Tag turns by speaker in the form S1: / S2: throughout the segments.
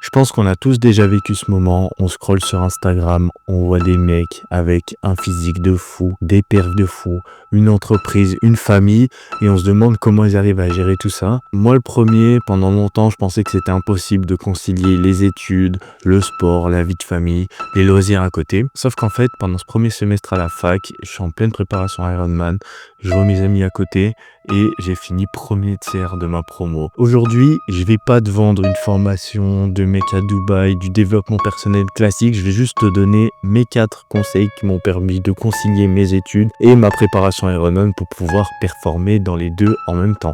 S1: Je pense qu'on a tous déjà vécu ce moment, on scrolle sur Instagram, on voit des mecs avec un physique de fou, des perfs de fou, une entreprise, une famille, et on se demande comment ils arrivent à gérer tout ça. Moi le premier, pendant longtemps, je pensais que c'était impossible de concilier les études, le sport, la vie de famille, les loisirs à côté. Sauf qu'en fait, pendant ce premier semestre à la fac, je suis en pleine préparation Ironman, je vois mes amis à côté et j'ai fini premier tiers de ma promo. Aujourd'hui, je vais pas te vendre une formation de mec à Dubaï, du développement personnel classique, je vais juste te donner mes 4 conseils qui m'ont permis de concilier mes études et ma préparation Ironman pour pouvoir performer dans les deux en même temps.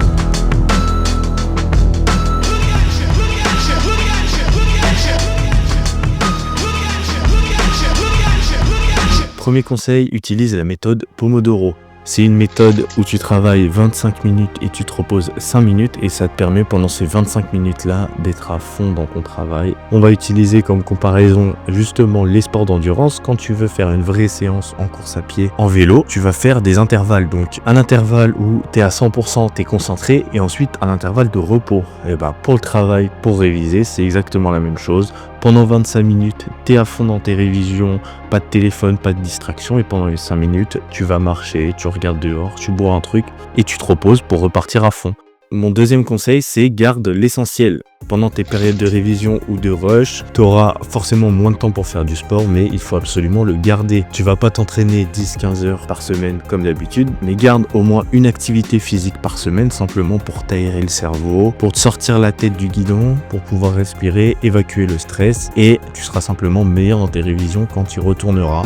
S1: Premier conseil, utilise la méthode Pomodoro. C'est une méthode où tu travailles 25 minutes et tu te reposes 5 minutes et ça te permet pendant ces 25 minutes-là d'être à fond dans ton travail. On va utiliser comme comparaison justement les sports d'endurance. Quand tu veux faire une vraie séance en course à pied, en vélo, tu vas faire des intervalles. Donc un intervalle où tu es à 100%, tu es concentré et ensuite un intervalle de repos. Et pour le travail, pour réviser, c'est exactement la même chose. Pendant 25 minutes, tu es à fond dans tes révisions, pas de téléphone, pas de distraction et pendant les 5 minutes, tu vas marcher, tu regardes dehors, tu bois un truc et tu te reposes pour repartir à fond. Mon deuxième conseil, c'est garde l'essentiel. Pendant tes périodes de révision ou de rush, tu auras forcément moins de temps pour faire du sport, mais il faut absolument le garder. Tu vas pas t'entraîner 10-15 heures par semaine comme d'habitude, mais garde au moins une activité physique par semaine, simplement pour t'aérer le cerveau, pour te sortir la tête du guidon, pour pouvoir respirer, évacuer le stress, et tu seras simplement meilleur dans tes révisions quand tu retourneras.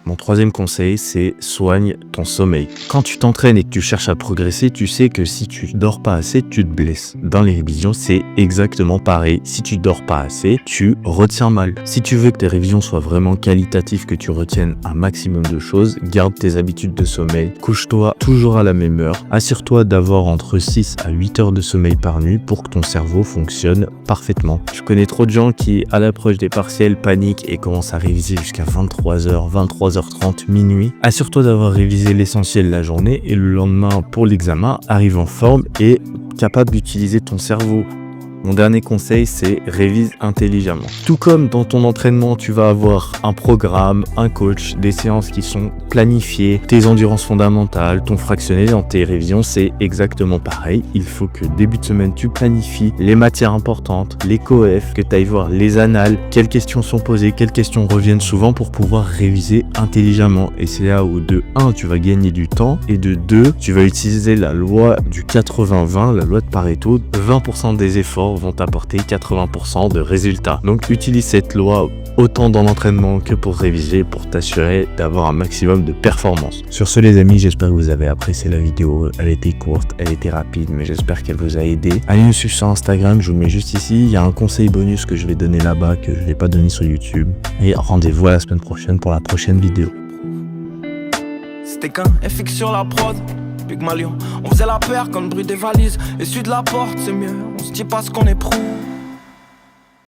S1: Mon troisième conseil, c'est soigne ton sommeil. Quand tu t'entraînes et que tu cherches à progresser, tu sais que si tu dors pas assez, tu te blesses. Dans les révisions, c'est exactement pareil. Si tu dors pas assez, tu retiens mal. Si tu veux que tes révisions soient vraiment qualitatives, que tu retiennes un maximum de choses, garde tes habitudes de sommeil. Couche-toi toujours à la même heure. Assure-toi d'avoir entre 6 à 8 heures de sommeil par nuit pour que ton cerveau fonctionne parfaitement. Je connais trop de gens qui, à l'approche des partiels, paniquent et commencent à réviser jusqu'à 23h, 23h30, minuit. Assure-toi d'avoir révisé l'essentiel la journée et le lendemain pour l'examen, arrive en forme et capable d'utiliser ton cerveau. Mon dernier conseil, c'est révise intelligemment. Tout comme dans ton entraînement, tu vas avoir un programme, un coach, des séances qui sont planifiées, tes endurances fondamentales, ton fractionné dans tes révisions, c'est exactement pareil. Il faut que début de semaine, tu planifies les matières importantes, les coefs, que tu ailles voir les annales, quelles questions sont posées, quelles questions reviennent souvent pour pouvoir réviser intelligemment. Et c'est là où de 1, tu vas gagner du temps et de 2, tu vas utiliser la loi du 80-20, la loi de Pareto. 20% des efforts vont t'apporter 80% de résultats. Donc utilise cette loi autant dans l'entraînement que pour réviser, pour t'assurer d'avoir un maximum de performance. Sur ce les amis, j'espère que vous avez apprécié la vidéo. Elle était courte, elle était rapide, mais j'espère qu'elle vous a aidé. Allez nous suivre sur Instagram, je vous le mets juste ici. Il y a un conseil bonus que je vais donner là-bas, que je ne vais pas donner sur YouTube. Et rendez-vous à la semaine prochaine pour la prochaine vidéo.
S2: C'était qu'un FX sur la prod. Pygmalion, on faisait la paire comme le bruit des valises. Et celui de la porte, c'est mieux, on se dit pas ce qu'on éprouve.